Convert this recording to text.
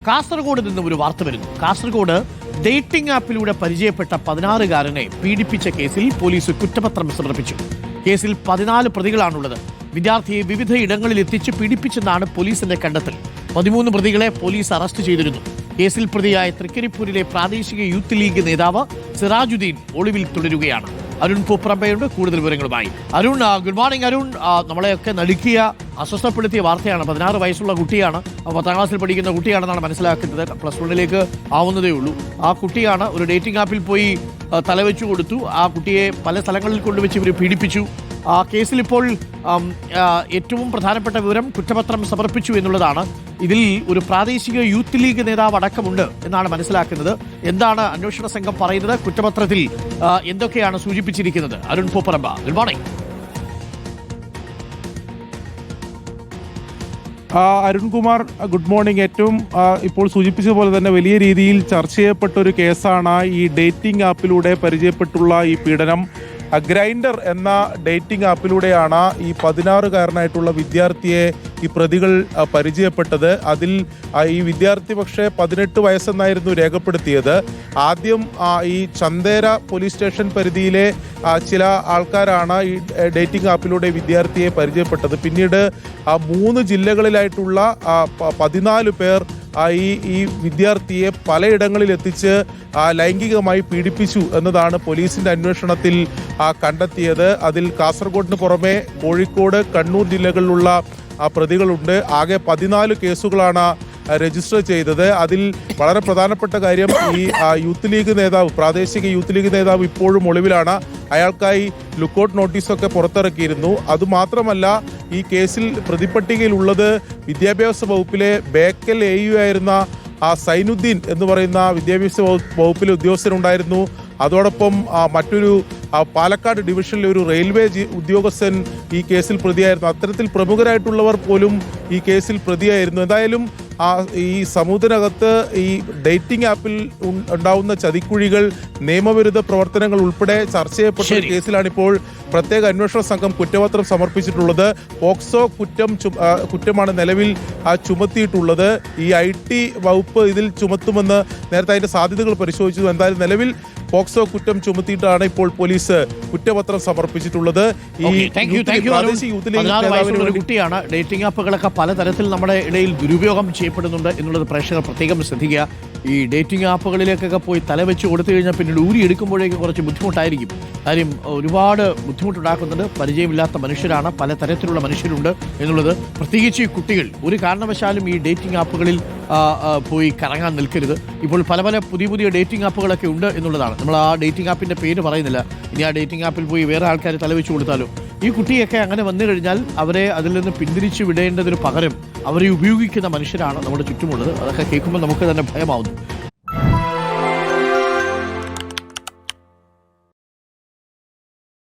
കാസർഗോഡ് നിന്നും ഒരു വാർത്ത വരുന്നു. കാസർഗോഡ് ഡേറ്റിംഗ് ആപ്പിലൂടെ പരിചയപ്പെട്ട 16-കാരനെ പീഡിപ്പിച്ച കേസിൽ പോലീസ് കുറ്റപത്രം സമർപ്പിച്ചു. കേസിൽ 14 പ്രതികളാണുള്ളത്. വിദ്യാർത്ഥിയെ വിവിധ ഇടങ്ങളിൽ എത്തിച്ച് പീഡിപ്പിച്ചെന്നാണ് പോലീസിന്റെ കണ്ടെത്തൽ. 13 പ്രതികളെ പോലീസ് അറസ്റ്റ് ചെയ്തിരുന്നു. കേസിൽ പ്രതിയായ തൃക്കരിപ്പൂരിലെ പ്രാദേശിക യൂത്ത് ലീഗ് നേതാവ് സിറാജുദ്ദീൻ ഒളിവിൽ തുടരുകയാണ്. അരുൺ പൂപ്രമ്പയുണ്ട് കൂടുതൽ വിവരങ്ങളുമായി. Arun, good morning. അരുൺ, നമ്മളെയൊക്കെ നടുക്കിയ അസ്വസ്ഥപ്പെടുത്തിയ വാർത്തയാണ്. 16 വയസ്സുള്ള കുട്ടിയാണ്, 10ാം ക്ലാസ്സിൽ പഠിക്കുന്ന കുട്ടിയാണെന്നാണ് മനസ്സിലാക്കുന്നത്. +1 ആവുന്നതേ ഉള്ളൂ. ആ കുട്ടിയാണ് ഒരു ഡേറ്റിംഗ് ആപ്പിൽ പോയി തലവെച്ചു കൊടുത്തു. ആ കുട്ടിയെ പല സ്ഥലങ്ങളിൽ കൊണ്ടുവച്ച് ഇവർ പീഡിപ്പിച്ചു. ആ കേസിൽ ഇപ്പോൾ ഏറ്റവും പ്രധാനപ്പെട്ട വിവരം കുറ്റപത്രം സമർപ്പിച്ചു എന്നുള്ളതാണ്. ഇതിൽ ഒരു പ്രാദേശിക യൂത്ത് ലീഗ് നേതാവ് അടക്കമുണ്ട് എന്നാണ് മനസ്സിലാക്കുന്നത്. എന്താണ് അന്വേഷണ സംഘം പറയുന്നത്? കുറ്റപത്രത്തിൽ എന്തൊക്കെയാണ് സൂചിപ്പിച്ചിരിക്കുന്നത്? Arun Pooparamba, good morning. Arunkumar, good morning. ഏറ്റവും ഇപ്പോൾ സൂചിപ്പിച്ചതുപോലെ തന്നെ വലിയ രീതിയിൽ ചർച്ച ചെയ്യപ്പെട്ട ഒരു കേസാണ് ഈ ഡേറ്റിംഗ് ആപ്പിലൂടെ പരിചയപ്പെട്ടുള്ള ഈ പീഡനം. ഗ്രൈൻഡർ എന്ന ഡേറ്റിംഗ് ആപ്പിലൂടെയാണ് ഈ 16-കാരനായിട്ടുള്ള വിദ്യാർത്ഥിയെ ഈ പ്രതികൾ പരിചയപ്പെട്ടത്. അതിൽ ഈ വിദ്യാർത്ഥി പക്ഷേ 18 വയസ്സെന്നായിരുന്നു രേഖപ്പെടുത്തിയത്. ആദ്യം ഈ ചന്ദേര പോലീസ് സ്റ്റേഷൻ പരിധിയിലെ ചില ആൾക്കാരാണ് ഈ ഡേറ്റിംഗ് ആപ്പിലൂടെ വിദ്യാർത്ഥിയെ പരിചയപ്പെട്ടത്. പിന്നീട് 3 ജില്ലകളിലായിട്ടുള്ള 14 പേർ ഈ വിദ്യാർത്ഥിയെ പലയിടങ്ങളിൽ എത്തിച്ച് ലൈംഗികമായി പീഡിപ്പിച്ചു എന്നതാണ് പോലീസിന്റെ അന്വേഷണത്തിൽ കണ്ടെത്തിയത്. അതിൽ കാസർഗോഡിന് പുറമെ കോഴിക്കോട്, കണ്ണൂർ ജില്ലകളിലുള്ള പ്രതികളുണ്ട്. ആകെ 14 കേസുകളാണ് രജിസ്റ്റർ ചെയ്തത്. അതിൽ വളരെ പ്രധാനപ്പെട്ട കാര്യം, ഈ യൂത്ത് ലീഗ് നേതാവ്, പ്രാദേശിക യൂത്ത് ലീഗ് നേതാവ് ഇപ്പോഴും ഒളിവിലാണ്. അയാൾക്കായി ലുക്കൌട്ട് നോട്ടീസൊക്കെ പുറത്തിറക്കിയിരുന്നു. അതുമാത്രമല്ല, ഈ കേസിൽ പ്രതിപട്ടികയിലുള്ളത് വിദ്യാഭ്യാസ വകുപ്പിലെ ബേക്കൽ AU ആയിരുന്ന സൈനുദ്ദീൻ എന്ന് പറയുന്ന വിദ്യാഭ്യാസ വകുപ്പിലെ ഉദ്യോഗസ്ഥനുണ്ടായിരുന്നു. അതോടൊപ്പം മറ്റൊരു പാലക്കാട് ഡിവിഷനിലെ ഒരു റെയിൽവേ ഉദ്യോഗസ്ഥൻ ഈ കേസിൽ പ്രതിയായിരുന്നു. അത്തരത്തിൽ പ്രമുഖരായിട്ടുള്ളവർ പോലും ഈ കേസിൽ പ്രതിയായിരുന്നു. എന്തായാലും ഈ സമൂഹത്തിനകത്ത് ഈ ഡേറ്റിംഗ് ആപ്പിൽ ഉണ്ടാവുന്ന ചതിക്കുഴികൾ, നിയമവിരുദ്ധ പ്രവർത്തനങ്ങൾ ഉൾപ്പെടെ ചർച്ച ചെയ്യപ്പെട്ട കേസിലാണ് ഇപ്പോൾ പ്രത്യേക അന്വേഷണ സംഘം കുറ്റപത്രം സമർപ്പിച്ചിട്ടുള്ളത്. പോക്സോ കുറ്റമാണ് നിലവിൽ ചുമത്തിയിട്ടുള്ളത്. ഈ IT വകുപ്പ് ഇതിൽ ചുമത്തുമെന്ന് നേരത്തെ അതിന്റെ സാധ്യതകൾ പരിശോധിച്ചു. എന്തായാലും നിലവിൽ പോക്സോ കുറ്റം ചുമത്തിയിട്ടാണ് ഇപ്പോൾ പോലീസ് കുറ്റപത്രം സമർപ്പിച്ചിട്ടുള്ളത്. കുട്ടിയാണ്. ഡേറ്റിംഗ് ആപ്പുകളൊക്കെ പലതരത്തിൽ നമ്മുടെ ഇടയിൽ ദുരുപയോഗം ചെയ്യപ്പെടുന്നുണ്ട് എന്നുള്ളത് പ്രേക്ഷകർ പ്രത്യേകം ശ്രദ്ധിക്കുക. ഈ ഡേറ്റിംഗ് ആപ്പുകളിലേക്കൊക്കെ പോയി തലവെച്ച് കൊടുത്തു കഴിഞ്ഞാൽ പിന്നീട് ഊരിയെടുക്കുമ്പോഴേക്കും കുറച്ച് ബുദ്ധിമുട്ടായിരിക്കും. കാര്യം ഒരുപാട് ബുദ്ധിമുട്ടുണ്ടാക്കുന്നുണ്ട്. പരിചയമില്ലാത്ത മനുഷ്യരാണ്, പലതരത്തിലുള്ള മനുഷ്യരുണ്ട് എന്നുള്ളത്. പ്രത്യേകിച്ച് ഈ കുട്ടികൾ ഒരു കാരണവശാലും ഈ ഡേറ്റിംഗ് ആപ്പുകളിൽ പോയി കറങ്ങാൻ നിൽക്കരുത്. ഇപ്പോൾ പല പുതിയ ഡേറ്റിംഗ് ആപ്പുകളൊക്കെ ഉണ്ട് എന്നുള്ളതാണ്. നമ്മൾ ആ ഡേറ്റിംഗ് ആപ്പിൻ്റെ പേര് പറയുന്നില്ല. ഇനി ആ ഡേറ്റിംഗ് ആപ്പിൽ പോയി വേറെ ആൾക്കാർ തലവെച്ച് കൊടുത്താലോ? ഈ കുട്ടിയൊക്കെ അങ്ങനെ വന്നു കഴിഞ്ഞാൽ അവരെ അതിൽ നിന്ന് പിന്തിരിച്ചു വിടേണ്ടതിന് പകരം അവരെ ഉപയോഗിക്കുന്ന മനുഷ്യരാണ് നമ്മുടെ ചുറ്റുമുള്ളത്. അതൊക്കെ കേൾക്കുമ്പോൾ നമുക്ക് തന്നെ ഭയമാവുന്നു.